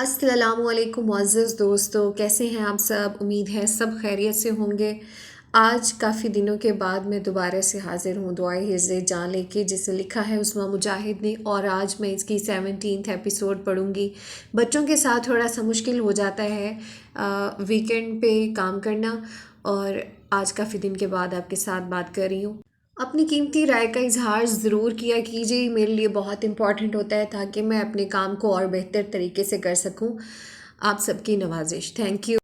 السلام علیکم معزز دوستو، کیسے ہیں آپ سب؟ امید ہے سب خیریت سے ہوں گے۔ آج کافی دنوں کے بعد میں دوبارہ سے حاضر ہوں دعائے حفظ جان لے کے، جسے لکھا ہے عثما مجاہد نے، اور آج میں اس کی 17th ایپیسوڈ پڑھوں گی۔ بچوں کے ساتھ تھوڑا سا مشکل ہو جاتا ہے ویکینڈ پہ کام کرنا، اور آج کافی دن کے بعد آپ کے ساتھ بات کر رہی ہوں۔ اپنی قیمتی رائے کا اظہار ضرور کیا کیجیے، میرے لیے بہت امپورٹنٹ ہوتا ہے تاکہ میں اپنے کام کو اور بہتر طریقے سے کر سکوں۔ آپ سب کی نوازش، تھینک یو۔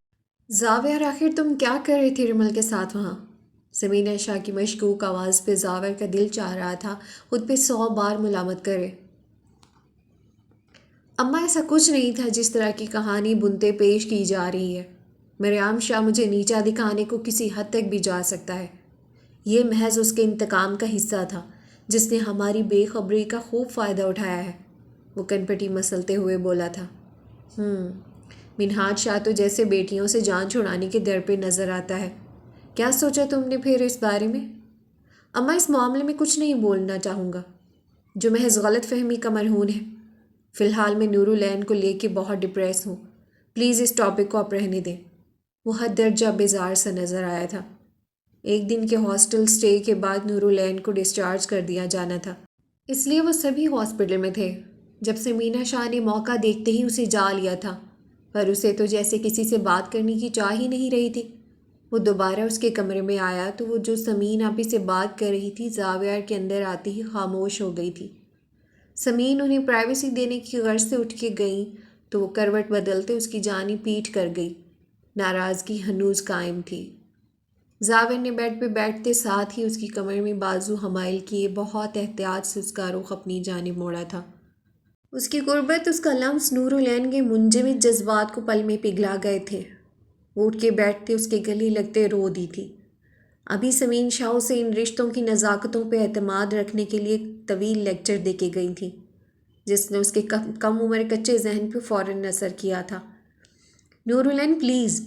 زاویہ، آخر تم کیا کر رہے تھے رمل کے ساتھ وہاں؟ سمینہ شاہ کی مشکوک آواز پہ زاویہ کا دل چاہ رہا تھا خود پہ 100 بار ملامت کرے۔ اماں، ایسا کچھ نہیں تھا جس طرح کی کہانی بنتے پیش کی جا رہی ہے۔ مریم شاہ مجھے نیچا دکھانے کو کسی حد تک بھی جا سکتا ہے۔ یہ محض اس کے انتقام کا حصہ تھا جس نے ہماری بے خبری کا خوب فائدہ اٹھایا ہے، وہ کنپٹی مسلتے ہوئے بولا تھا۔ منہاج شاہ تو جیسے بیٹیوں سے جان چھڑانے کے در پہ نظر آتا ہے۔ کیا سوچا تم نے پھر اس بارے میں؟ اماں، اس معاملے میں کچھ نہیں بولنا چاہوں گا، جو محض غلط فہمی کا مرہون ہے۔ فی الحال میں نور العین کو لے کے بہت ڈپریس ہوں، پلیز اس ٹاپک کو آپ رہنے دیں۔ وہ حد درجہ بیزار سا نظر آیا تھا۔ ایک دن کے ہاسٹل سٹے کے بعد نور العین کو ڈسچارج کر دیا جانا تھا، اس لیے وہ سبھی ہاسپٹل میں تھے۔ جب سمینہ شاہ نے موقع دیکھتے ہی اسے جا لیا تھا، پر اسے تو جیسے کسی سے بات کرنے کی چاہ ہی نہیں رہی تھی۔ وہ دوبارہ اس کے کمرے میں آیا تو وہ جو سمین آپی سے بات کر رہی تھی زاویہ کے اندر آتے ہی خاموش ہو گئی تھی۔ سمین انہیں پرائیویسی دینے کی غرض سے اٹھ کے گئیں تو وہ کروٹ بدلتے اس کی جانب پیٹ کر گئی۔ ناراضگی ہنوز قائم تھی۔ زاویہ نے بیڈ پہ بیٹھتے ساتھ ہی اس کی کمر میں بازو حمائل کیے بہت احتیاط سے اس کا رخ اپنی جانب موڑا تھا۔ اس کی قربت، اس کا لمس نور العین کے منجمد جذبات کو پل میں پگھلا گئے تھے۔ وہ اٹھ کے بیٹھتے اس کے گلے لگتے رو دی تھی۔ ابھی سمین شاہ سے ان رشتوں کی نزاکتوں پہ اعتماد رکھنے کے لیے طویل لیکچر دے کے گئی تھی، جس نے اس کے کم عمر کچے ذہن پہ فوراً اثر کیا تھا۔ نور العین پلیز!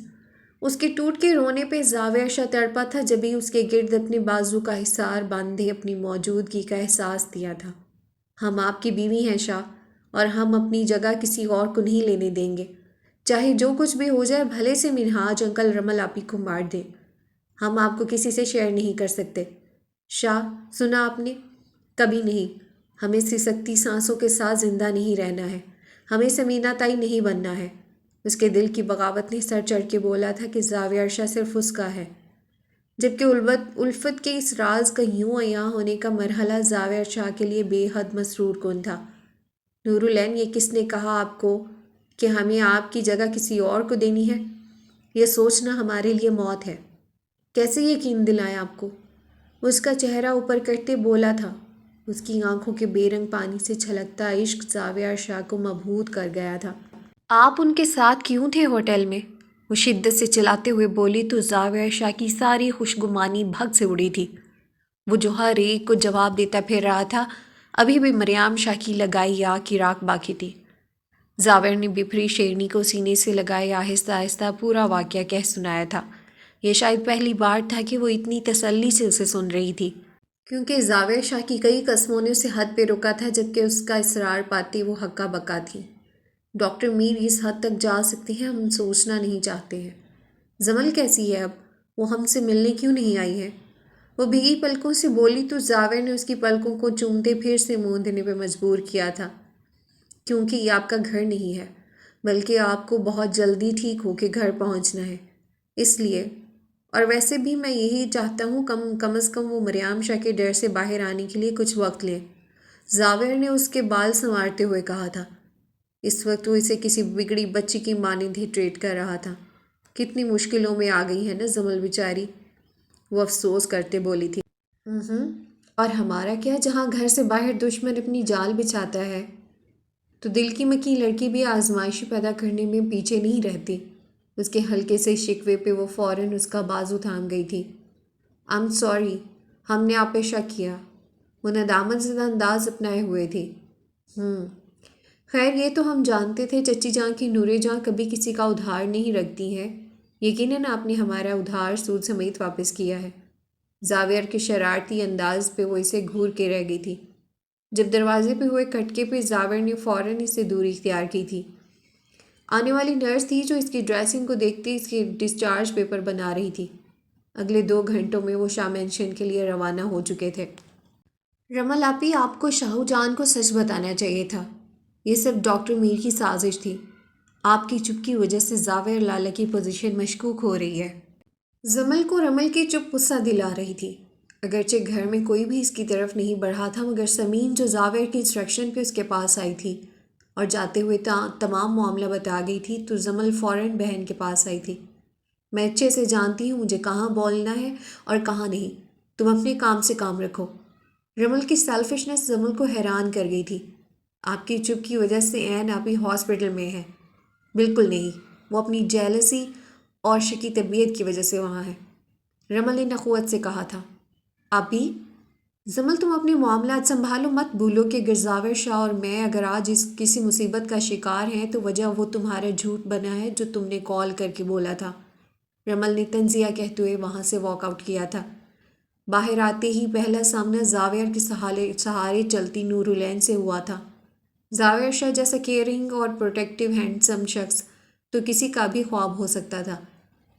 اس کے ٹوٹ کے رونے پہ زاویہ شاہ تڑپا تھا، جبھی اس کے گرد اپنے بازو کا حصار باندھے اپنی موجودگی کا احساس دیا تھا۔ ہم آپ کی بیوی ہیں شاہ، اور ہم اپنی جگہ کسی اور کو نہیں لینے دیں گے، چاہے جو کچھ بھی ہو جائے۔ بھلے سے منہاج انکل رمل آپی کو مار دیں، ہم آپ کو کسی سے شیئر نہیں کر سکتے۔ شاہ، سنا آپ نے؟ کبھی نہیں۔ ہمیں سسکتی سانسوں کے ساتھ زندہ نہیں رہنا ہے، ہمیں سمینہ تائی نہیں بننا ہے۔ اس کے دل کی بغاوت نے سر چڑھ کے بولا تھا کہ زاویہ شاہ صرف اس کا ہے، جبکہ الفت کے اس راز کا یوں عیاں ہونے کا مرحلہ زاویہ شاہ کے لیے بے حد مسرور کن تھا۔ نور العین، یہ کس نے کہا آپ کو کہ ہمیں آپ کی جگہ کسی اور کو دینی ہے؟ یہ سوچنا ہمارے لیے موت ہے۔ کیسے یقین دلائیں آپ کو؟ اس کا چہرہ اوپر کرتے بولا تھا۔ اس کی آنکھوں کے بے رنگ پانی سے چھلکتا عشق زاویہ شاہ کو مبہوت کر گیا تھا۔ آپ ان کے ساتھ کیوں تھے ہوٹل میں؟ وہ شدت سے چلاتے ہوئے بولی تو زاویہ شاہ کی ساری خوشگمانی بھگ سے اڑی تھی۔ وہ جو ہر ایک کو جواب دیتا پھر رہا تھا، ابھی بھی مریم شاہ کی لگائی آگ کی راکھ باقی تھی۔ زاویہ نے بپھری شیرنی کو سینے سے لگائے آہستہ آہستہ پورا واقعہ کہہ سنایا تھا۔ یہ شاید پہلی بار تھا کہ وہ اتنی تسلی سے اسے سن رہی تھی، کیونکہ زاویہ شاہ کی کئی قسموں نے اسے حد پہ روکا تھا، جبکہ اس کا اصرار پاتی وہ ہکا بکا تھی۔ ڈاکٹر میر اس حد تک جا سکتے ہیں، ہم سوچنا نہیں چاہتے ہیں۔ زمل کیسی ہے اب؟ وہ ہم سے ملنے کیوں نہیں آئی ہے؟ وہ بھیگی پلکوں سے بولی تو زاویہ نے اس کی پلکوں کو چومتے پھر سے موندنے پہ مجبور کیا تھا۔ کیونکہ یہ آپ کا گھر نہیں ہے، بلکہ آپ کو بہت جلدی ٹھیک ہو کے گھر پہنچنا ہے، اس لیے۔ اور ویسے بھی میں یہی چاہتا ہوں کم از کم وہ مریم شاہ کے ڈر سے باہر آنے کے لیے کچھ وقت لیں۔ زاویہ نے اس کے بال سنوارتے ہوئے کہا تھا۔ اس وقت وہ اسے کسی بگڑی بچی کی مانند ہی ٹریٹ کر رہا تھا۔ کتنی مشکلوں میں آ گئی ہے نا زمل بیچاری، وہ افسوس کرتے بولی تھی۔ اور ہمارا کیا، جہاں گھر سے باہر دشمن اپنی جال بچھاتا ہے تو دل کی مکی لڑکی بھی آزمائشی پیدا کرنے میں پیچھے نہیں رہتی۔ اس کے ہلکے سے شکوے پہ وہ فوراً اس کا بازو تھام گئی تھی۔ I'm sorry، ہم نے آپ پہ شک کیا، وہ ندامت زدہ انداز اپنائے ہوئے تھی۔ خیر، یہ تو ہم جانتے تھے چچی جان کی نورے جان کبھی کسی کا ادھار نہیں رکھتی ہیں، یقیناً آپ نے ہمارا ادھار سود سمیت واپس کیا ہے۔ زاویہ کے شرارتی انداز پہ وہ اسے گھور کے رہ گئی تھی۔ جب دروازے پہ ہوئے کھٹکے پہ زاویہ نے فوراً اس سے دوری اختیار کی تھی۔ آنے والی نرس تھی جو اس کی ڈریسنگ کو دیکھتے اس کے ڈسچارج پیپر بنا رہی تھی۔ اگلے 2 گھنٹوں میں وہ شاہ مینشن کے لیے روانہ ہو چکے تھے۔ رمل آپی، آپ کو شاہو جان کو سچ بتانا چاہیے تھا۔ یہ صرف ڈاکٹر میر کی سازش تھی۔ آپ کی چپ کی وجہ سے زاویہ لالا کی پوزیشن مشکوک ہو رہی ہے۔ زمل کو رمل کی چپ غصہ دلا رہی تھی۔ اگرچہ گھر میں کوئی بھی اس کی طرف نہیں بڑھا تھا، مگر سمین جو زاویہ کی انسٹرکشن پہ اس کے پاس آئی تھی اور جاتے ہوئے تمام معاملہ بتا گئی تھی، تو زمل فوراً بہن کے پاس آئی تھی۔ میں اچھے سے جانتی ہوں مجھے کہاں بولنا ہے اور کہاں نہیں، تم اپنے کام سے کام رکھو۔ رمل کی سیلفشنس زمل کو حیران کر گئی تھی۔ آپ کی چپ کی وجہ سے عین آپ ہی ہاسپٹل میں ہے؟ بالکل نہیں، وہ اپنی جیلسی اور شکی طبیعت کی وجہ سے وہاں ہے، رمل نے نخوت سے کہا تھا۔ آپی، زمل تم اپنے معاملات سنبھالو، مت بھولو کہ اگر زاور شاہ اور میں اگر آج کسی مصیبت کا شکار ہیں تو وجہ وہ تمہارا جھوٹ بنا ہے جو تم نے کال کر کے بولا تھا۔ رمل نے تنزیہ کہتے ہوئے وہاں سے واک آؤٹ کیا تھا۔ باہر آتے ہی پہلا سامنا زاویہ کے سہارے چلتی نور العین سے ہوا تھا۔ زاویہ شاہ جیسا کیئرنگ اور پروٹیکٹیو ہینڈسم شخص تو کسی کا بھی خواب ہو سکتا تھا،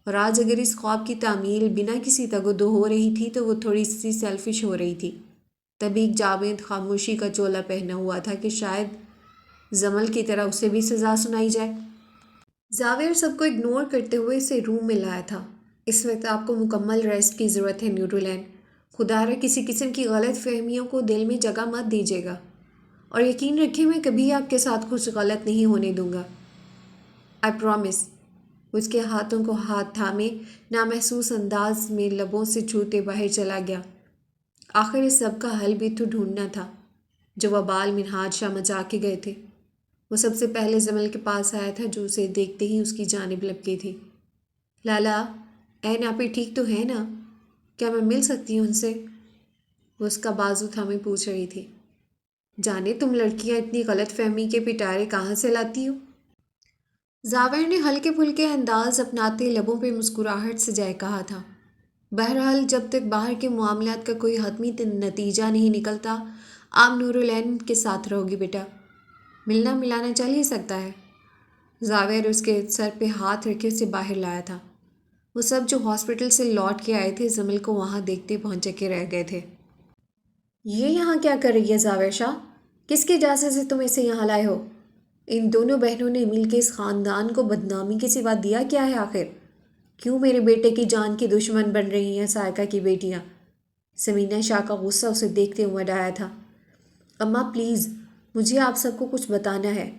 اور آج اگر اس خواب کی تعمیل بنا کسی تگ و دو ہو رہی تھی تو وہ تھوڑی سی سیلفش ہو رہی تھی۔ تبھی جاوید خاموشی کا چولا پہنا ہوا تھا کہ شاید زمل کی طرح اسے بھی سزا سنائی جائے۔ زاویہ سب کو اگنور کرتے ہوئے اسے روم میں لایا تھا۔ اس وقت آپ کو مکمل ریسٹ کی ضرورت ہے نیورولین۔ خدا را کسی قسم کی غلط فہمیوں کو دل میں جگہ مت دیجیے گا، اور یقین رکھیں میں کبھی آپ کے ساتھ کچھ غلط نہیں ہونے دوں گا۔ I promise. اس کے ہاتھوں کو ہاتھ تھامے نامحسوس انداز میں لبوں سے چھوتے باہر چلا گیا۔ آخر اس سب کا حل بھی تو ڈھونڈنا تھا جو وبال منہاج شاہ مچا کے گئے تھے۔ وہ سب سے پہلے زمل کے پاس آیا تھا جو اسے دیکھتے ہی اس کی جانب لپکی تھی۔ لالا، عین آپی ٹھیک تو ہے نا؟ کیا میں مل سکتی ہوں ان سے؟ وہ اس کا بازو تھامے پوچھ رہی تھی۔ جانے تم لڑکیاں اتنی غلط فہمی کے پٹارے کہاں سے لاتی ہو؟ زاویر نے ہلکے پھلکے انداز اپناتے لبوں پہ مسکراہٹ سے جائے کہا تھا۔ بہرحال جب تک باہر کے معاملات کا کوئی حتمی نتیجہ نہیں نکلتا، آپ نور العین کے ساتھ رہو گی بیٹا۔ ملنا ملانا چل ہی سکتا ہے۔ زاویر اس کے سر پہ ہاتھ رکھے اسے باہر لایا تھا۔ وہ سب جو ہاسپٹل سے لوٹ کے آئے تھے زمل کو وہاں دیکھتے پہنچے کے رہ گئے تھے۔ یہ یہاں کیا کر رہی ہے زاویر شاہ؟ کس کی اجازت سے تم اسے یہاں لائے ہو؟ ان دونوں بہنوں نے مل کے اس خاندان کو بدنامی کے سوا دیا کیا ہے آخر؟ کیوں میرے بیٹے کی جان کی دشمن بن رہی ہیں سائقہ کی بیٹیاں؟ سمینہ شاہ کا غصہ اسے دیکھتے ہوئے آیا تھا۔ اماں پلیز، مجھے آپ سب کو کچھ بتانا ہے،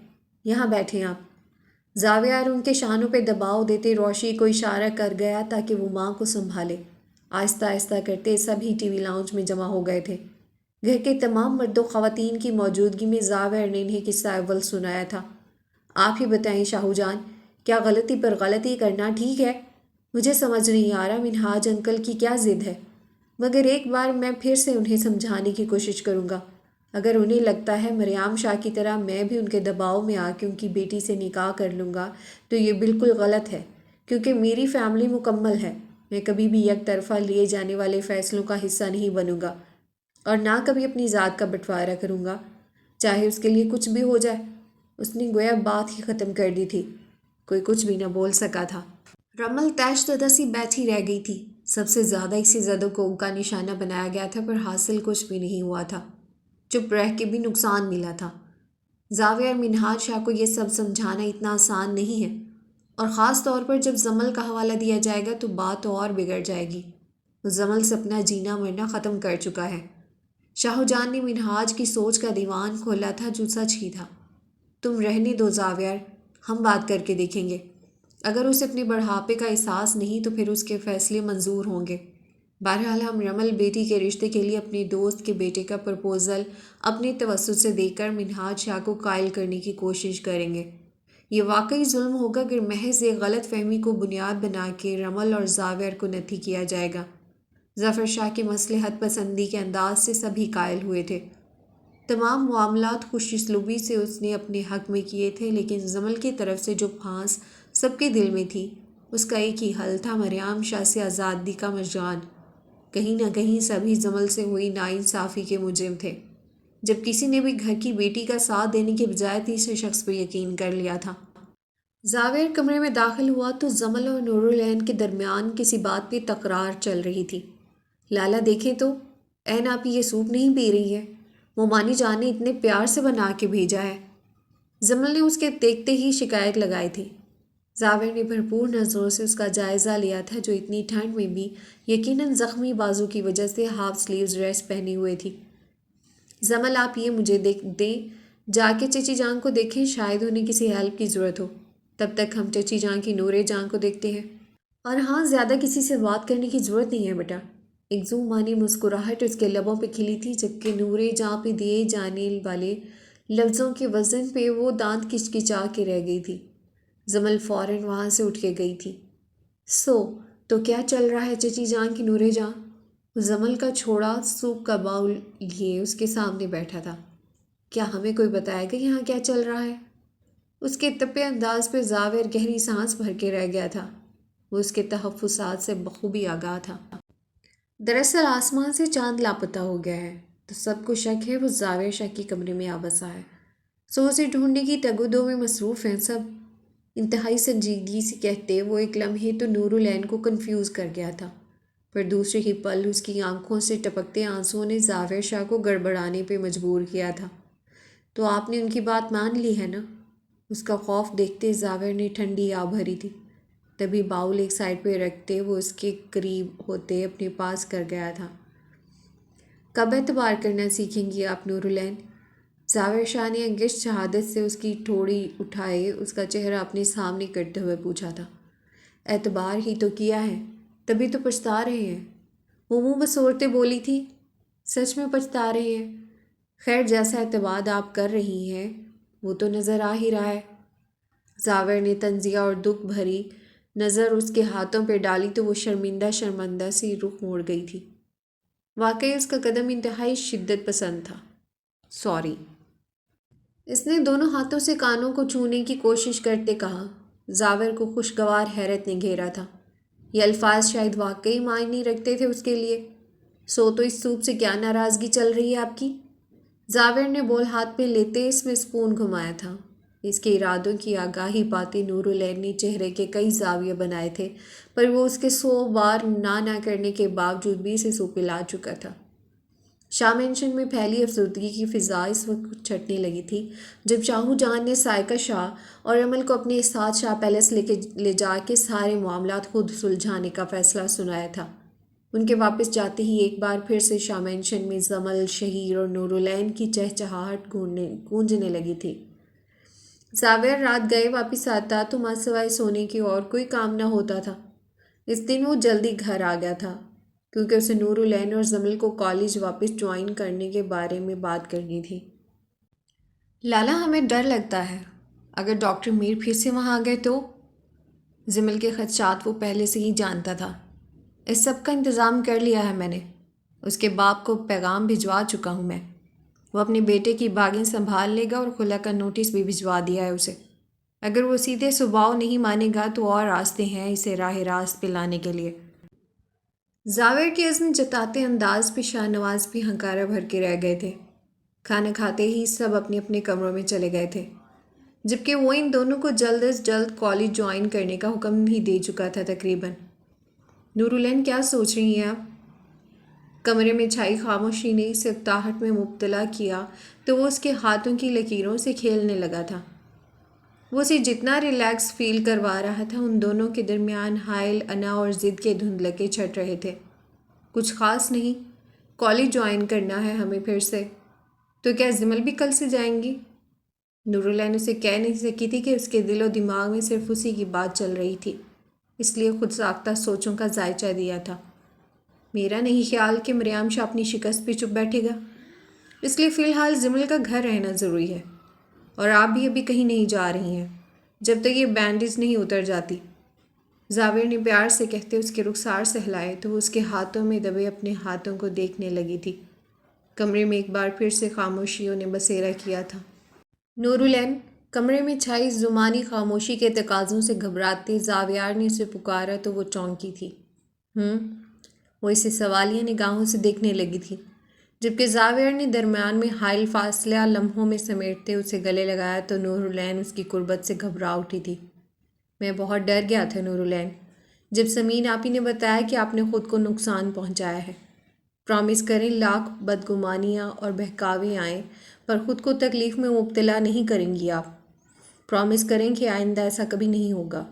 یہاں بیٹھیں آپ۔ زاویہ ان کے شانوں پہ دباؤ دیتے روشی کو اشارہ کر گیا تاکہ وہ ماں کو سنبھالے۔ آہستہ آہستہ کرتے سبھی ٹی وی لاؤنج میں جمع ہو گئے تھے۔ گھر کے تمام مرد و خواتین کی موجودگی میں زاویہ نے انہیں قصہ اول سنایا تھا۔ آپ ہی بتائیں شاہو جان، کیا غلطی پر غلطی کرنا ٹھیک ہے؟ مجھے سمجھ نہیں آ رہا منہاج انکل کی کیا ضد ہے، مگر ایک بار میں پھر سے انہیں سمجھانے کی کوشش کروں گا۔ اگر انہیں لگتا ہے مریم شاہ کی طرح میں بھی ان کے دباؤ میں آ کے ان کی بیٹی سے نکاح کر لوں گا تو یہ بالکل غلط ہے، کیونکہ میری فیملی مکمل ہے۔ میں کبھی بھی یک طرفہ لیے جانے والے فیصلوں کا حصہ نہیں بنوں گا، اور نہ کبھی اپنی ذات کا بٹوارہ کروں گا، چاہے اس کے لیے کچھ بھی ہو جائے۔ اس نے گویا بات ہی ختم کر دی تھی، کوئی کچھ بھی نہ بول سکا تھا۔ رمل تیش زدہ سی بیٹھی رہ گئی تھی۔ سب سے زیادہ اسی زدوں کو ان کا نشانہ بنایا گیا تھا، پر حاصل کچھ بھی نہیں ہوا تھا۔ چپ رہ کے بھی نقصان ملا تھا۔ زاویہ اور منہاج شاہ کو یہ سب سمجھانا اتنا آسان نہیں ہے، اور خاص طور پر جب زمل کا حوالہ دیا جائے گا تو بات اور بگڑ جائے گی۔ وہ زمل سے اپنا جینا مرنا ختم کر چکا ہے۔ شاہو جان نے منہاج کی سوچ کا دیوان کھولا تھا جو سچ ہی تھا۔ تم رہنے دو زاویہ، ہم بات کر کے دیکھیں گے۔ اگر اسے اپنے بڑھاپے کا احساس نہیں تو پھر اس کے فیصلے منظور ہوں گے۔ بہرحال ہم رمل بیٹی کے رشتے کے لیے اپنے دوست کے بیٹے کا پرپوزل اپنے توسط سے دے کر منہاج شاہ کو قائل کرنے کی کوشش کریں گے۔ یہ واقعی ظلم ہوگا اگر محض ایک غلط فہمی کو بنیاد بنا کے رمل اور زاویہ کو نتھی کیا جائے گا۔ ظفر شاہ کی مصلحت پسندی کے انداز سے سبھی قائل ہوئے تھے۔ تمام معاملات خوش اسلوبی سے اس نے اپنے حق میں کیے تھے، لیکن زمل کی طرف سے جو پھانس سب کے دل میں تھی اس کا ایک ہی حل تھا، مریم شاہ سے آزادی کا مژگان۔ کہیں نہ کہیں سبھی زمل سے ہوئی ناانصافی کے مجرم تھے، جب کسی نے بھی گھر کی بیٹی کا ساتھ دینے کے بجائے تیسرے شخص پر یقین کر لیا تھا۔ زاویر کمرے میں داخل ہوا تو زمل اور نورالعین کے درمیان کسی بات پہ تکرار چل رہی تھی۔ لالا دیکھیں تو، عین آپ یہ سوپ نہیں پی رہی ہے، مومانی جان نے اتنے پیار سے بنا کے بھیجا ہے۔ زمل نے اس کے دیکھتے ہی شکایت لگائی تھی۔ زاویر نے بھرپور نظروں سے اس کا جائزہ لیا تھا، جو اتنی ٹھنڈ میں بھی یقیناً زخمی بازو کی وجہ سے ہاف سلیوز ڈریس پہنے ہوئے تھی۔ زمل آپ یہ مجھے دیں، جا کے چچی جان کو دیکھیں، شاید انہیں کسی ہیلپ کی ضرورت ہو۔ تب تک ہم چچی جان کی نورے جان کو دیکھتے ہیں۔ اور ہاں، زیادہ کسی سے بات کرنے کی ضرورت نہیں ہے بیٹا۔ ایک زو مانی مسکراہٹ اس کے لبوں پہ کھلی تھی، جبکہ نورے جان پہ دیے جانے والے لفظوں کے وزن پہ وہ دانت کچکچا کے رہ گئی تھی۔ زمل فوراً وہاں سے اٹھ کے گئی تھی۔ تو کیا چل رہا ہے چچی جان کی نورے جان؟ زمل کا چھوڑا سوپ کا باؤل لیے اس کے سامنے بیٹھا تھا۔ کیا ہمیں کوئی بتائے گا یہاں کیا چل رہا ہے؟ اس کے تپے انداز پہ زاویر گہری سانس بھر کے رہ گیا تھا۔ وہ اس کے تحفظات سے بخوبی آگاہ تھا۔ دراصل آسمان سے چاند لاپتہ ہو گیا ہے، تو سب کو شک ہے وہ زاویر شاہ کی کمرے میں آ بسا ہے۔ سو اسے ڈھونڈنے کی تگ و دو میں مصروف ہیں سب۔ انتہائی سنجیدگی سے کہتے وہ ایک لمحے تو نورالعین کو کنفیوز کر گیا تھا، پر دوسرے ہی پل اس کی آنکھوں سے ٹپکتے آنسوؤں نے زاویر شاہ کو گڑبڑانے پہ مجبور کیا تھا۔ تو آپ نے ان کی بات مان لی ہے نا؟ اس کا خوف دیکھتے زاویر نے ٹھنڈی آ بھری تھی۔ تبھی باؤل ایک سائڈ پہ رکھتے وہ اس کے قریب ہوتے اپنے پاس کر گیا تھا۔ کب اعتبار کرنا سیکھیں گی آپ نورالعین؟ زاویر شاہ نے انگشت شہادت سے اس کی ٹھوڑی اٹھائے اس کا چہرہ اپنے سامنے کرتے ہوئے پوچھا تھا۔ اعتبار ہی تو کیا ہے، تبھی تو پچھتا رہے ہیں۔ وہ منہ بسورتے بولی تھی۔ سچ میں پچھتا رہے ہیں؟ خیر، جیسا اعتماد آپ کر رہی ہیں وہ تو نظر آ ہی رہا ہے۔ زاویر نے طنزیہ اور دکھ بھری نظر اس کے ہاتھوں پہ ڈالی تو وہ شرمندہ سی رخ موڑ گئی تھی۔ واقعی اس کا قدم انتہائی شدت پسند تھا۔ سوری۔ اس نے دونوں ہاتھوں سے کانوں کو چھونے کی کوشش کرتے کہا۔ زاویر کو خوشگوار حیرت نے گھیرا تھا۔ یہ الفاظ شاید واقعی معنی رکھتے تھے اس کے لیے۔ تو اس سوپ سے کیا ناراضگی چل رہی ہے آپ کی؟ زاویر نے بول ہاتھ میں لیتے اس میں سپون گھمایا تھا۔ اس کے ارادوں کی آگاہی پاتے نورالعین نے چہرے کے کئی زاویے بنائے تھے، پر وہ اس کے 100 بار نہ کرنے کے باوجود بھی اسے سو پلا چکا تھا۔ شاہ مینشن میں پھیلی افسردگی کی فضا اس وقت چھٹنے لگی تھی، جب شاہو جان نے سائقہ شاہ اور عمل کو اپنے ساتھ شاہ پیلس لے جا کے سارے معاملات خود سلجھانے کا فیصلہ سنایا تھا۔ ان کے واپس جاتے ہی ایک بار پھر سے شاہ مینشن میں زمل، شہیر اور نورالعین کی چہچہاہٹ گونجنے لگی تھی۔ زاویر رات گئے واپس آتا تو ماں سوائے سونے کی اور کوئی کام نہ ہوتا تھا۔ اس دن وہ جلدی گھر آ گیا تھا، کیونکہ اسے نورالعین اور زمل کو کالج واپس جوائن کرنے کے بارے میں بات کرنی تھی۔ لالا، ہمیں ڈر لگتا ہے، اگر ڈاکٹر میر پھر سے وہاں آ گئے تو؟ زمل کے خدشات وہ پہلے سے ہی جانتا تھا۔ اس سب کا انتظام کر لیا ہے میں نے، اس کے باپ کو پیغام بھجوا چکا ہوں میں۔ وہ اپنے بیٹے کی باغیں سنبھال لے گا اور خلا کا نوٹس بھی بھجوا دیا ہے اسے۔ اگر وہ سیدھے سباؤ نہیں مانے گا تو اور راستے ہیں اسے راہ راست پہ لانے کے لیے۔ زاویر کے عزم جتاتے انداز پہ شاہ نواز بھی ہنکارہ بھر کے رہ گئے تھے۔ کھانا کھاتے ہی سب اپنے اپنے کمروں میں چلے گئے تھے، جبکہ وہ ان دونوں کو جلد از جلد کالج جوائن کرنے کا حکم بھی دے چکا تھا تقریباً۔ نورالعین، کیا سوچ رہی ہیں آپ؟ کمرے میں چھائی خاموشی نے اسے اکتاہٹ میں مبتلا کیا تو وہ اس کے ہاتھوں کی لکیروں سے کھیلنے لگا تھا۔ وہ اسے جتنا ریلیکس فیل کروا رہا تھا، ان دونوں کے درمیان حائل انا اور ضد کے دھندلکے چھٹ رہے تھے۔ کچھ خاص نہیں، کالج جوائن کرنا ہے ہمیں پھر سے۔ تو کیا زمل بھی کل سے جائیں گی؟ نورالعین اسے کہہ نہیں سکی تھی کہ اس کے دل و دماغ میں صرف اسی کی بات چل رہی تھی، اس لیے خود ساختہ سوچوں کا ذائچہ دیا تھا۔ میرا نہیں خیال کہ مریم شاہ اپنی شکست پہ چپ بیٹھے گا، اس لیے فی الحال زمل کا گھر رہنا ضروری ہے، اور آپ بھی ابھی کہیں نہیں جا رہی ہیں جب تک یہ بینڈیج نہیں اتر جاتی۔ زاویر نے پیار سے کہتے اس کے رخسار سے ہلائے تو وہ اس کے ہاتھوں میں دبے اپنے ہاتھوں کو دیکھنے لگی تھی۔ کمرے میں ایک بار پھر سے خاموشیوں نے بسیرا کیا تھا۔ نورالعین، کمرے میں چھائی زمانی خاموشی کے تقاضوں سے گھبراتے زاویار نے اسے پکارا تو وہ چونکی تھی۔ وہ اسے سوالیہ نگاہوں سے دیکھنے لگی تھی، جبکہ زاویر نے درمیان میں حائل فاصلہ لمحوں میں سمیٹتے اسے گلے لگایا تو نورالعین اس کی قربت سے گھبرا اٹھی تھی۔ میں بہت ڈر گیا تھا نورالعین، جب سمین آپی نے بتایا کہ آپ نے خود کو نقصان پہنچایا ہے۔ پرامس کریں لاکھ بدگمانیاں اور بہکاوے آئیں پر خود کو تکلیف میں مبتلا نہیں کریں گی آپ۔ پرامس کریں کہ آئندہ ایسا کبھی نہیں ہوگا۔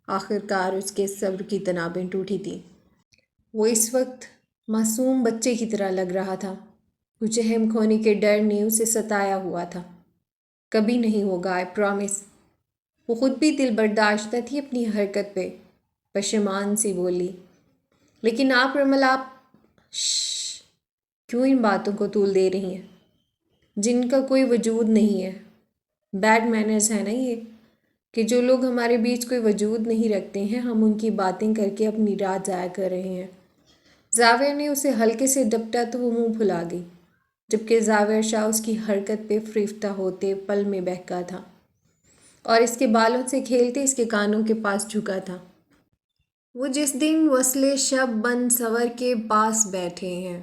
آخر کار اس کے صبر کی تنابیں ٹوٹی تھیں۔ وہ اس وقت معصوم بچے کی طرح لگ رہا تھا۔ کچھ اہم کھونے کے ڈر نے اسے ستایا ہوا تھا۔ کبھی نہیں ہوگا، آئی پرامس۔ وہ خود بھی دل برداشتہ تھی اپنی حرکت پہ، پشیمان سی بولی۔ لیکن آپ رمل، آپ کیوں ان باتوں کو طول دے رہی ہیں جن کا کوئی وجود نہیں ہے؟ بیڈ مینرز ہے نا یہ، کہ جو لوگ ہمارے بیچ کوئی وجود نہیں رکھتے ہیں ہم ان کی باتیں کر کے اپنی رات ضائع کر رہے ہیں۔ زاویہ نے اسے ہلکے سے ڈپٹا تو وہ منہ پھلا گئی، جبکہ زاویہ شاہ اس کی حرکت پہ فریفتہ ہوتے پل میں بہکا تھا اور اس کے بالوں سے کھیلتے اس کے کانوں کے پاس جھکا تھا۔ وہ جس دن وصلے شب بن سور کے پاس بیٹھے ہیں،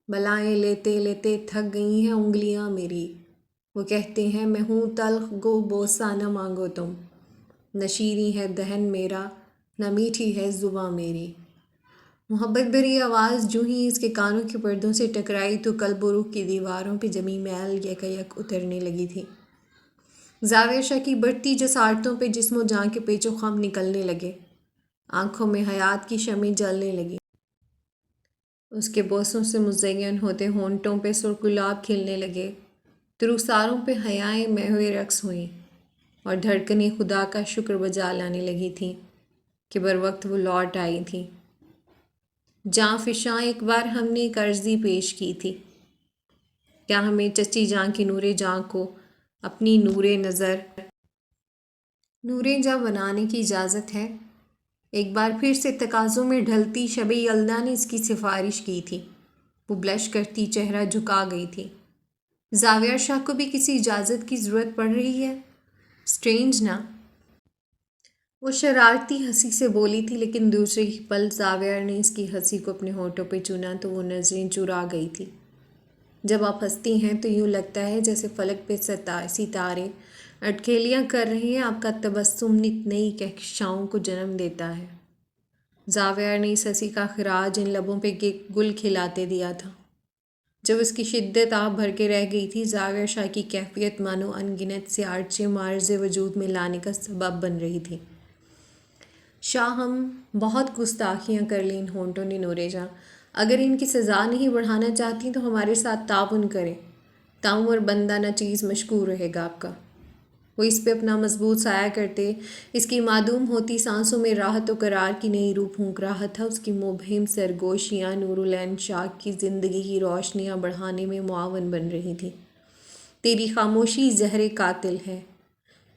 بلائیں لیتے لیتے تھک گئی ہیں انگلیاں میری۔ وہ کہتے ہیں میں ہوں تلخ گو بوسہ نہ مانگو تم، نہ شیریں ہے دہن میرا نہ میٹھی ہے زباں میری۔ محبت بھری آواز جو ہی اس کے کانوں کے پردوں سے ٹکرائی تو قلب و روح کی دیواروں پہ جمی میل یکایک اترنے لگی تھی۔ زاویہ شاہ کی بڑھتی جسارتوں پہ جسم و جان کے پیچ و خم نکلنے لگے، آنکھوں میں حیات کی شمعیں جلنے لگی۔ اس کے بوسوں سے مزین ہوتے ہونٹوں پہ سرخ گلاب کھلنے لگے، رخساروں پہ حیائیں محو رقص ہوئیں اور دھڑکنیں خدا کا شکر بجا لانے لگی تھیں کہ بروقت وہ لوٹ آئی تھیں۔ جاں فشاں ایک بار ہم نے ایک عرضی پیش کی تھی، کیا ہمیں چچی جاں کی نور جاں کو اپنی نور جاں بنانے کی اجازت ہے؟ ایک بار پھر سے تقاضوں میں ڈھلتی شب یلدا نے اس کی سفارش کی تھی۔ وہ بلش کرتی چہرہ جھکا گئی تھی۔ زاویہ شاہ کو بھی کسی اجازت کی ضرورت پڑ رہی ہے؟ سٹرینج نا؟ وہ شرارتی ہنسی سے بولی تھی، لیکن دوسرے ہی پل زاویہ نے اس کی ہنسی کو اپنے ہونٹوں پہ چنا تو وہ نظریں چرا گئی تھی۔ جب آپ ہنستی ہیں تو یوں لگتا ہے جیسے فلک پہ ستارے اٹکیلیاں کر رہے ہیں، آپ کا تبسم نت نئی کہکشاؤں کو جنم دیتا ہے۔ زاویہ نے اس ہنسی کا خراج ان لبوں پہ گل کھلاتے دیا تھا۔ جب اس کی شدت آپ بھر کے رہ گئی تھی، زاویہ شاہ کی کیفیت مانو انگنت سے آرچے معرض وجود میں لانے کا سبب بن رہی تھی۔ شاہ، ہم بہت گستاخیاں کر لیں ان ہونٹوں نے نورے جاں، اگر ان کی سزا نہیں بڑھانا چاہتی تو ہمارے ساتھ تعاون کریں، تعمر بندہ نہ چیز مشکور رہے گا آپ کا۔ وہ اس پہ اپنا مضبوط سایہ کرتے اس کی معدوم ہوتی سانسوں میں راحت و قرار کی نئی روح پھونک رہا تھا۔ اس کی مبہم سرگوشیاں نورالعین شاہ کی زندگی کی روشنیاں بڑھانے میں معاون بن رہی تھیں۔ تیری خاموشی زہر قاتل ہے۔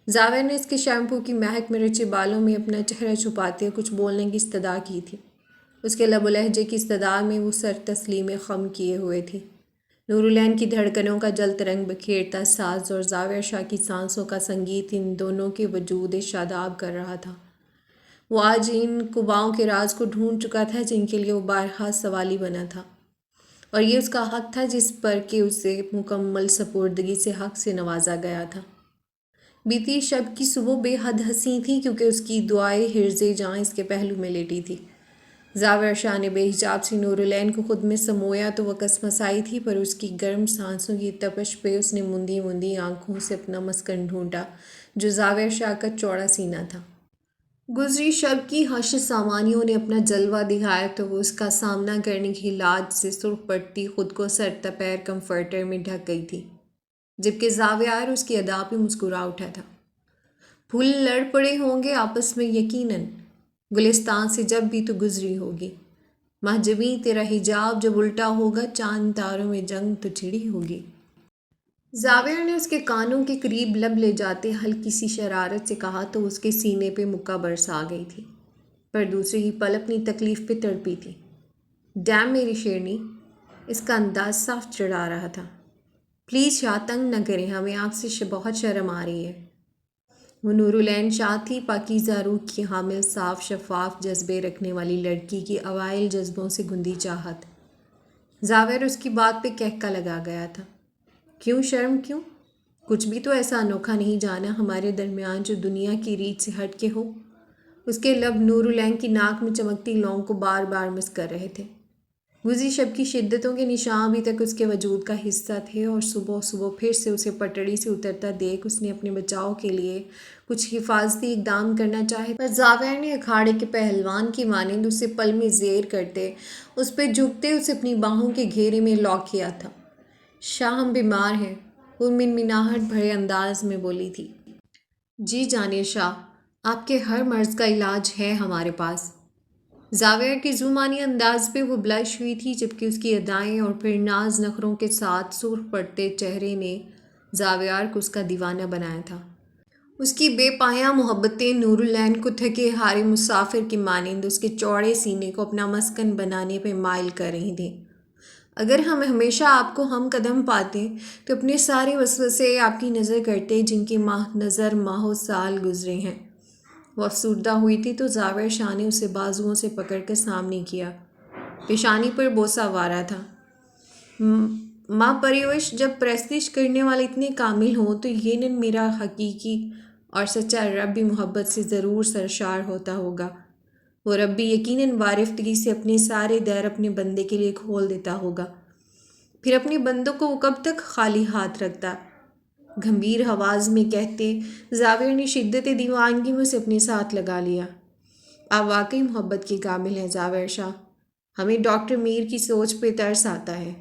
زاویہ نے اس کے شیمپو کی مہک میں رچے بالوں میں اپنا چہرہ چھپاتے کچھ بولنے کی استدا کی تھی۔ اس کے لب و لہجے کی استدا میں وہ سر تسلیم خم کیے ہوئے تھی۔ نورالعین کی دھڑکنوں کا جل ترنگ بکھیرتا ساز اور زاویہ شاہ کی سانسوں کا سنگیت ان دونوں کے وجود شاداب کر رہا تھا۔ وہ آج ان قباؤں کے راز کو ڈھونڈ چکا تھا جن کے لیے وہ بارہا سوالی بنا تھا، اور یہ اس کا حق تھا جس پر کہ اسے مکمل سپردگی سے حق سے نوازا گیا تھا۔ بیتی شب کی صبح بے حد حسین تھی کیونکہ اس کی دعائے حرز جاں اس کے پہلو میں لیٹی تھی۔ زاویہ شاہ نے بے حجاب سے نورالعین کو خود میں سمویا تو وہ کسمسائی تھی، پر اس کی گرم سانسوں کی تپش پہ اس نے مندی مندی آنکھوں سے اپنا مسکن ڈھونڈا جو زاویہ شاہ کا چوڑا سینہ تھا۔ گزری شب کی حشر سامانیوں نے اپنا جلوہ دکھایا تو وہ اس کا سامنا کرنے کی لاج سے سرخ پڑتی خود کو سر تپیر کمفرٹر میں ڈھک گئی تھی، جبکہ زاویہ اس کی ادا پہ مسکرا اٹھا تھا۔ پھول لڑ پڑے ہوں گے آپس میں یقیناً، گلستان سے جب بھی تو گزری ہوگی، محجبیں تیرا حجاب جب الٹا ہوگا، چاند تاروں میں جنگ تو چھڑی ہوگی۔ زاویہ نے اس کے کانوں کے قریب لب لے جاتے ہلکی سی شرارت سے کہا تو اس کے سینے پہ مکہ برس آ گئی تھی، پر دوسری ہی پل اپنی تکلیف پہ تڑپی تھی۔ ڈیم میری شیرنی، اس کا انداز صاف چڑھا رہا تھا۔ پلیز شاہ، تنگ نہ کریں، ہمیں آپ سے بہت شرم آ رہی ہے۔ وہ نورالعین شاہ تھی، پاکیزہ روح کی حامل، صاف شفاف جذبے رکھنے والی لڑکی کی اوائل جذبوں سے گندی چاہت۔ زاویہ اس کی بات پہ کہکا لگا گیا تھا۔ کیوں شرم کیوں؟ کچھ بھی تو ایسا انوکھا نہیں جانا ہمارے درمیان جو دنیا کی ریت سے ہٹ کے ہو۔ اس کے لب نور العین کی ناک میں چمکتی لونگ کو بار بار مس کر رہے تھے۔ گزری شب کی شدتوں کے نشان ابھی تک اس کے وجود کا حصہ تھے اور صبح صبح پھر سے اسے پٹڑی سے اترتا دیکھ اس نے اپنے بچاؤ کے لیے کچھ حفاظتی اقدام کرنا چاہے، پر زاویہ نے اکھاڑے کے پہلوان کی مانند اسے پل میں زیر کرتے، اس پہ جھکتے اسے اپنی باہوں کے گھیرے میں لاک کیا تھا۔ شاہ ہم بیمار ہیں، وہ منمناہٹ بھرے انداز میں بولی تھی۔ جی جانیے شاہ، آپ کے ہر مرض کا علاج ہے ہمارے پاس۔ زاویہ کے ظلمانی انداز پہ وہ بلش ہوئی تھی، جبکہ اس کی ادائیں اور پھر ناز نخروں کے ساتھ سرخ پڑتے چہرے نے زاویار کو اس کا دیوانہ بنایا تھا۔ اس کی بے پایاں محبتیں نور العین کو تھکے ہارے مسافر کی مانند اس کے چوڑے سینے کو اپنا مسکن بنانے پہ مائل کر رہی تھیں۔ اگر ہم ہمیشہ آپ کو ہم قدم پاتے تو اپنے سارے وسوسے آپ کی نظر کرتے جن کی نظر ماہوں سال گزرے ہیں۔ وہ افسردہ ہوئی تھی تو زاویہ شاہ نے اسے بازوؤں سے پکڑ کر سامنے کیا، پیشانی پر بوسہ وارا تھا۔ ماں پریوش، جب پرستش کرنے والے اتنے کامل ہوں تو یقیناً میرا حقیقی اور سچا رب بھی محبت سے ضرور سرشار ہوتا ہوگا۔ وہ رب بھی یقیناً وارفتگی سے اپنے سارے در اپنے بندے کے لیے کھول دیتا ہوگا، پھر اپنے بندوں کو وہ کب تک خالی ہاتھ رکھتا؟ گھمبیر آواز میں کہتے زاویہ نے شدت دیوانگی میں اسے اپنے ساتھ لگا لیا۔ آپ واقعی محبت کے قابل ہیں زاویہ شاہ، ہمیں ڈاکٹر میر کی سوچ پہ ترس آتا ہے،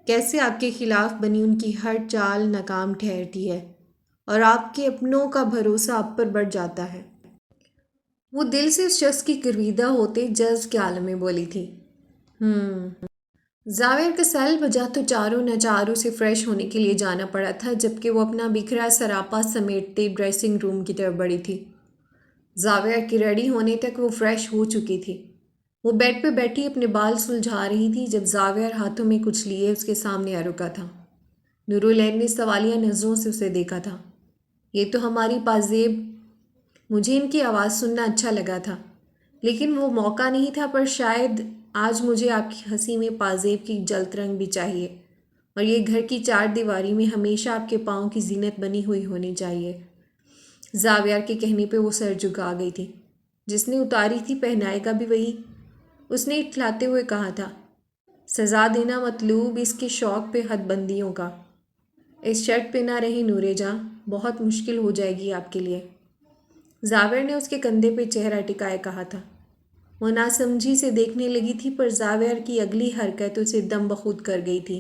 کیسے آپ کے خلاف بنی ان کی ہر چال ناکام ٹھہرتی ہے اور آپ کے اپنوں کا بھروسہ آپ پر بڑھ جاتا ہے۔ وہ دل سے اس شخص کی گرویدہ ہوتے جذب کے عالم میں بولی تھی۔ زاویہ کا سیل بجا تو چاروں ناچاروں سے فریش ہونے کے لیے جانا پڑا تھا، جبکہ وہ اپنا بکھرا سراپا سمیٹتے ڈریسنگ روم کی طرف بڑھی تھی۔ زاویہ کے ریڈی ہونے تک وہ فریش ہو چکی تھی۔ وہ بیڈ پہ بیٹھی اپنے بال سلجھا رہی تھی جب زاویہ ہاتھوں میں کچھ لیے اس کے سامنے آ رکا تھا۔ نور العین نے سوالیہ نظروں سے اسے دیکھا تھا۔ یہ تو ہماری پازیب، مجھے ان کی آواز سننا اچھا لگا تھا، لیکن وہ موقع نہیں تھا، پر شاید آج مجھے آپ کی ہنسی میں پازیب کی جلت رنگ بھی چاہیے، اور یہ گھر کی چار دیواری میں ہمیشہ آپ کے پاؤں کی زینت بنی ہوئی ہونی چاہیے۔ زاویہ کے کہنے پہ وہ سر جھکا گئی تھی۔ جس نے اتاری تھی پہنائے گا بھی وہی، اس نے اٹھلاتے ہوئے کہا تھا۔ سزا دینا مطلوب اس کے شوق پہ حد بندیوں کا۔ اس شرط پہ نہ رہی نورے جاں، بہت مشکل ہو جائے گی آپ کے لیے۔ زاویہ نے اس کے کندھے پہ چہرہ ٹکائے کہا تھا۔ وہ ناسمجھی سے دیکھنے لگی تھی، پر زاویہ کی اگلی حرکت اسے دم بخود کر گئی تھی،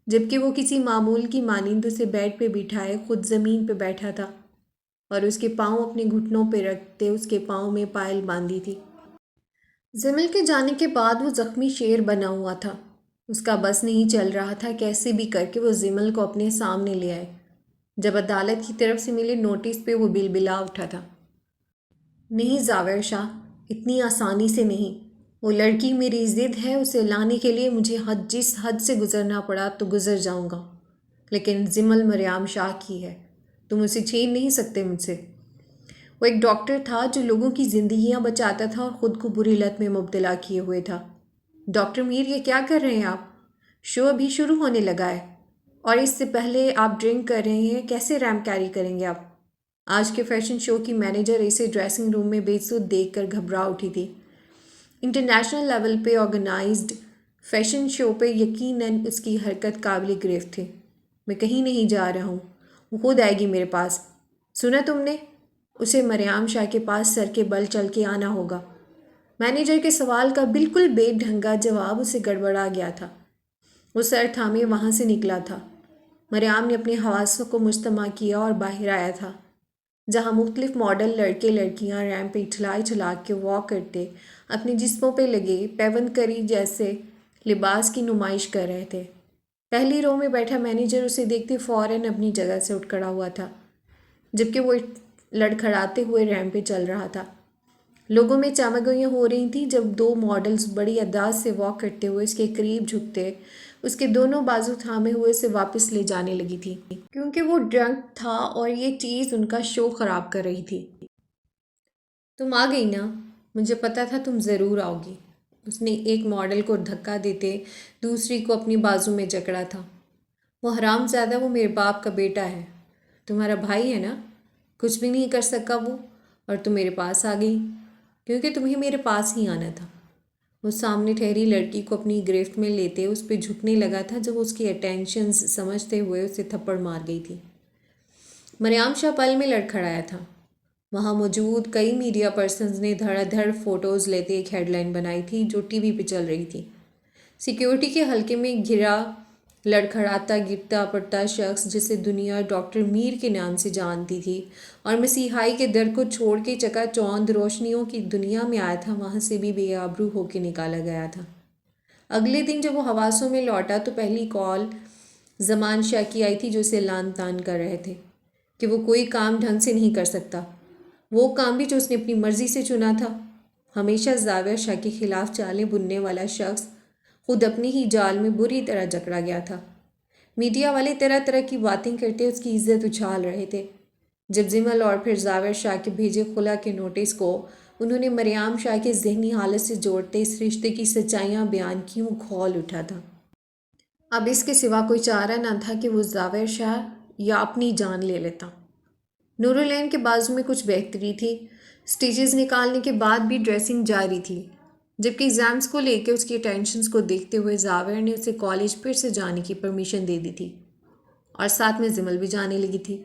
جبکہ وہ کسی معمول کی مانند اسے بیڈ پہ بٹھائے خود زمین پہ بیٹھا تھا اور اس کے پاؤں اپنے گھٹنوں پہ رکھتے اس کے پاؤں میں پائل باندھی تھی۔ زمل کے جانے کے بعد وہ زخمی شیر بنا ہوا تھا۔ اس کا بس نہیں چل رہا تھا، کیسے بھی کر کے وہ زمل کو اپنے سامنے لے آئے۔ جب عدالت کی طرف سے ملے نوٹس پہ وہ بلبلا اٹھا تھا۔ نہیں زاویہ شاہ، اتنی آسانی سے نہیں۔ وہ لڑکی میری ضد ہے، اسے لانے کے لیے مجھے جس حد سے گزرنا پڑا تو گزر جاؤں گا، لیکن زمل مریم شاہ کی ہے، تم اسے چھین نہیں سکتے مجھ سے۔ وہ ایک ڈاکٹر تھا جو لوگوں کی زندگیاں بچاتا تھا اور خود کو بری لت میں مبتلا کیے ہوئے تھا۔ ڈاکٹر میر، یہ کیا کر رہے ہیں آپ؟ شو ابھی شروع ہونے لگا ہے، اور اس سے پہلے آپ ڈرنک کر رہے ہیں، کیسے ریمپ کیری کریں گے آپ؟ آج کے فیشن شو کی مینیجر اسے ڈریسنگ روم میں بے سود دیکھ کر گھبرا اٹھی تھی۔ انٹرنیشنل لیول پہ آرگنائزڈ فیشن شو پہ یقیناً اس کی حرکت قابل گرفت تھی۔ میں کہیں نہیں جا رہا ہوں، وہ خود آئے گی میرے پاس۔ سنا تم نے؟ اسے مریم شاہ کے پاس سر کے بل چل کے آنا ہوگا۔ مینیجر کے سوال کا بالکل بے ڈھنگا جواب اسے گڑبڑا گیا تھا۔ وہ سر تھامے وہاں سے نکلا تھا۔ مریم نے اپنے حواسوں کو مجتمع کیا اور باہر آیا تھا، جہاں مختلف ماڈل لڑکے لڑکیاں ریمپ پہ اٹھلا کے واک کرتے اپنے جسموں پہ لگے پیوند کری جیسے لباس کی نمائش کر رہے تھے۔ پہلی رو میں بیٹھا مینیجر اسے دیکھتے فوراً اپنی جگہ سے اٹھ کھڑا ہوا تھا، جبکہ وہ لڑکھڑاتے ہوئے ریمپ پہ چل رہا تھا۔ لوگوں میں چمگوئیاں ہو رہی تھیں جب دو ماڈلز بڑی انداز سے واک کرتے ہوئے اس کے قریب جھکتے اس کے دونوں بازو تھامے ہوئے اسے واپس لے جانے لگی تھی، کیونکہ وہ ڈرنک تھا اور یہ چیز ان کا شو خراب کر رہی تھی۔ تم آ گئی نا، مجھے پتا تھا تم ضرور آؤ گی۔ اس نے ایک ماڈل کو دھکا دیتے دوسری کو اپنی بازو میں جکڑا تھا۔ وہ حرام زادہ، وہ میرے باپ کا بیٹا ہے، تمہارا بھائی ہے نا، کچھ بھی نہیں کر سکا وہ، اور تم میرے پاس آ گئی کیونکہ تمہیں میرے پاس ہی آنا تھا۔ وہ سامنے ٹھہری لڑکی کو اپنی گرفت میں لیتے اس پہ جھکنے لگا تھا جب اس کی اٹینشنز سمجھتے ہوئے اسے تھپڑ مار گئی تھی۔ مریم شاہ پل میں لڑکھڑایا تھا۔ وہاں موجود کئی میڈیا پرسنز نے دھڑا دھڑ فوٹوز لیتے ایک ہیڈ لائن بنائی تھی جو ٹی وی پہ چل رہی تھی۔ سیکیورٹی کے حلقے میں گھرا لڑکھڑاتا گرتا پڑتا شخص جسے دنیا ڈاکٹر میر کے نام سے جانتی تھی اور مسیحائی کے در کو چھوڑ کے چکا چوند روشنیوں کی دنیا میں آیا تھا، وہاں سے بھی بے آبرو ہو کے نکالا گیا تھا۔ اگلے دن جب وہ حواسوں میں لوٹا تو پہلی کال زمان شاہ کی آئی تھی جو اسے لان تان کر رہے تھے کہ وہ کوئی کام ڈھنگ سے نہیں کر سکتا، وہ کام بھی جو اس نے اپنی مرضی سے چنا تھا۔ ہمیشہ زاویہ شاہ کے خلاف چالیں بننے والا شخص خود اپنی ہی جال میں بری طرح جکڑا گیا تھا۔ میڈیا والے طرح طرح کی باتیں کرتے اس کی عزت اچھال رہے تھے۔ جب زمل اور پھر زاویہ شاہ کے بھیجے خلا کے نوٹس کو انہوں نے مریم شاہ کے ذہنی حالت سے جوڑتے اس رشتے کی سچائیاں بیان کیں، وہ کھول اٹھا تھا۔ اب اس کے سوا کوئی چارہ نہ تھا کہ وہ زاویہ شاہ یا اپنی جان لے لیتا۔ نورالعین کے بازو میں کچھ بہتری تھی، سٹیچز نکالنے کے بعد بھی ڈریسنگ جاری تھی، جبکہ ایگزامز کو لے کے اس کی ٹینشنز کو دیکھتے ہوئے زاویہ نے اسے کالج پھر سے جانے کی پرمیشن دے دی تھی اور ساتھ میں زمل بھی جانے لگی تھی۔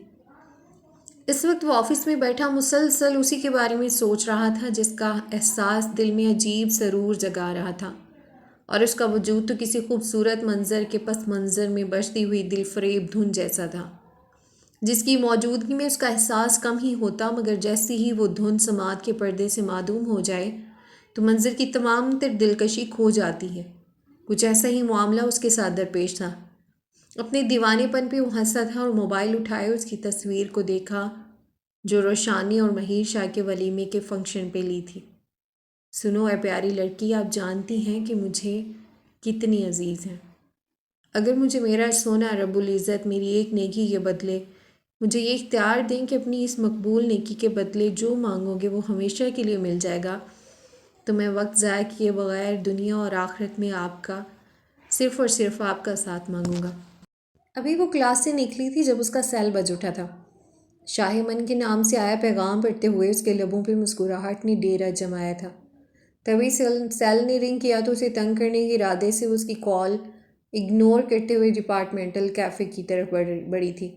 اس وقت وہ آفس میں بیٹھا مسلسل اسی کے بارے میں سوچ رہا تھا جس کا احساس دل میں عجیب سرور جگا رہا تھا، اور اس کا وجود تو کسی خوبصورت منظر کے پس منظر میں بجتی ہوئی دل فریب دھن جیسا تھا، جس کی موجودگی میں اس کا احساس کم ہی ہوتا، مگر جیسے ہی وہ دھن سماعت کے پردے سے معدوم ہو جائے تو منظر کی تمام تر دلکشی کھو جاتی ہے۔ کچھ ایسا ہی معاملہ اس کے ساتھ درپیش تھا۔ اپنے دیوانے پن پہ وہ ہنسا تھا اور موبائل اٹھائے اس کی تصویر کو دیکھا جو روشانی اور مہیر شاہ کے ولیمے کے فنکشن پہ لی تھی۔ سنو اے پیاری لڑکی، آپ جانتی ہیں کہ مجھے کتنی عزیز ہیں۔ اگر مجھے میرا سونا رب العزت میری ایک نیکی کے بدلے مجھے یہ اختیار دیں کہ اپنی اس مقبول نیکی کے بدلے جو مانگو گے وہ ہمیشہ کے لیے مل جائے گا، تو میں وقت ضائع کیے بغیر دنیا اور آخرت میں آپ کا صرف اور صرف آپ کا ساتھ مانگوں گا۔ ابھی وہ کلاس سے نکلی تھی جب اس کا سیل بج اٹھا تھا۔ شاہ من کے نام سے آیا پیغام پڑھتے ہوئے اس کے لبوں پہ مسکراہٹ نے ڈیرا جمایا تھا۔ تبھی سیل نے رنگ کیا تو اسے تنگ کرنے کے ارادے سے اس کی کال اگنور کرتے ہوئے ڈپارٹمنٹل کیفے کی طرف بڑھی تھی۔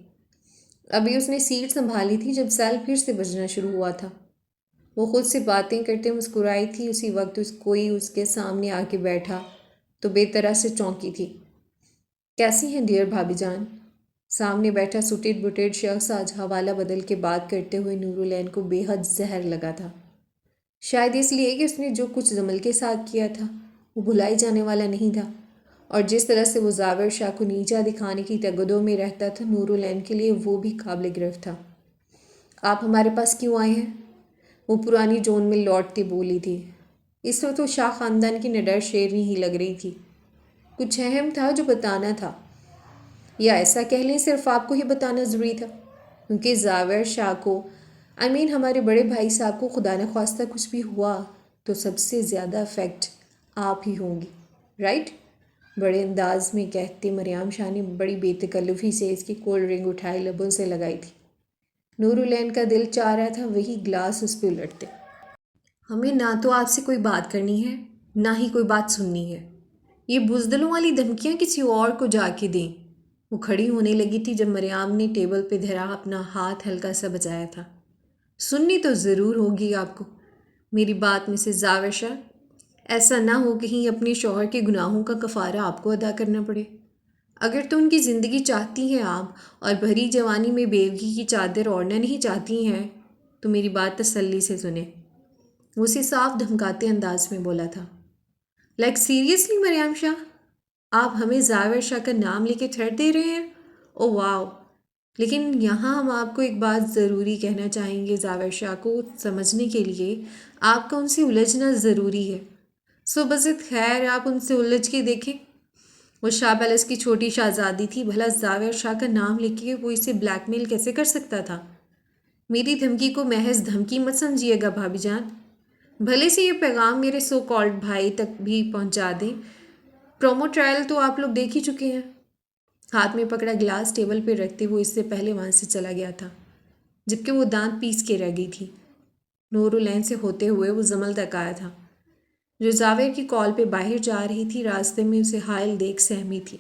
ابھی اس نے سیٹ سنبھالی تھی جب سیل پھر سے بجنا شروع ہوا تھا۔ وہ خود سے باتیں کرتے مسکرائی تھی، اسی وقت کوئی اس کے سامنے آ کے بیٹھا تو بے طرح سے چونکی تھی۔ کیسی ہیں ڈیئر بھابی جان؟ سامنے بیٹھا سوٹیڈ بوٹیڈ شخص آج حوالہ بدل کے بات کرتے ہوئے نورالعین کو بے حد زہر لگا تھا، شاید اس لیے کہ اس نے جو کچھ زمل کے ساتھ کیا تھا وہ بھلائی جانے والا نہیں تھا، اور جس طرح سے وہ زاویہ شاہ کو نیچا دکھانے کی تگدوں میں رہتا تھا نورالعین کے لیے وہ بھی قابل گرفت تھا۔ آپ ہمارے پاس کیوں آئے ہیں؟ وہ پرانی جون میں لوٹتی بولی تھی۔ اس وقت وہ شاہ خاندان کی نڈر شیرنی ہی لگ رہی تھی۔ کچھ اہم تھا جو بتانا تھا، یا ایسا کہہ لیں صرف آپ کو ہی بتانا ضروری تھا، کیونکہ زاویہ شاہ کو ہمارے بڑے بھائی صاحب کو خدا نخواستہ کچھ بھی ہوا تو سب سے زیادہ افیکٹ آپ ہی ہوں گی، رائٹ؟ بڑے انداز میں کہتے مریم شاہ نے بڑی بے تکلفی سے اس کی کولڈ ڈرنک اٹھائے لبوں سے لگائی تھی۔ نورالعین کا دل چاہ رہا تھا وہی گلاس اس پہ الٹتے۔ ہمیں نہ تو آپ سے کوئی بات کرنی ہے نہ ہی کوئی بات سننی ہے، یہ بزدلوں والی دھمکیاں کسی اور کو جا کے دیں۔ وہ کھڑی ہونے لگی تھی جب مریم نے ٹیبل پہ دھرا اپنا ہاتھ ہلکا سا بچایا تھا۔ سننی تو ضرور ہوگی آپ کو میری بات مسز زاویہ شاہ، ایسا نہ ہو کہیں اپنے شوہر کے گناہوں کا کفارہ آپ کو ادا کرنا پڑے۔ اگر تو ان کی زندگی چاہتی ہیں آپ اور بھری جوانی میں بیوگی کی چادر اوڑھنا نہیں چاہتی ہیں تو میری بات تسلی سے سنیں۔ وہ اسے صاف دھمکاتے انداز میں بولا تھا۔ لائک سیریسلی مریم شاہ، آپ ہمیں زاویہ شاہ کا نام لے کے تھریٹ دے رہے ہیں؟ او واو! لیکن یہاں ہم آپ کو ایک بات ضروری کہنا چاہیں گے، زاویہ شاہ کو سمجھنے کے لیے آپ کا ان سے الجھنا ضروری ہے، سو بزد خیر آپ ان سے الجھ کے دیکھیں۔ وہ شاہ پیلس کی چھوٹی شہزادی تھی، بھلا زاویہ شاہ کا نام لے کے وہ اسے بلیک میل کیسے کر سکتا تھا؟ میری دھمکی کو محض دھمکی مت سمجھیے گا بھابی جان، بھلے سے یہ پیغام میرے سو کالڈ بھائی تک بھی پہنچا دیں، پرومو ٹرائل تو آپ لوگ دیکھ ہی چکے ہیں۔ ہاتھ میں پکڑا گلاس ٹیبل پہ رکھتے وہ اس سے پہلے وہاں سے چلا گیا تھا جبکہ وہ دانت پیس کے رہ گئی تھی۔ نورالعین سے ہوتے ہوئے وہ زمل تک آیا تھا، جو زاویہ کی کال پہ باہر جا رہی تھی۔ راستے میں اسے حائل دیکھ سہمی تھی۔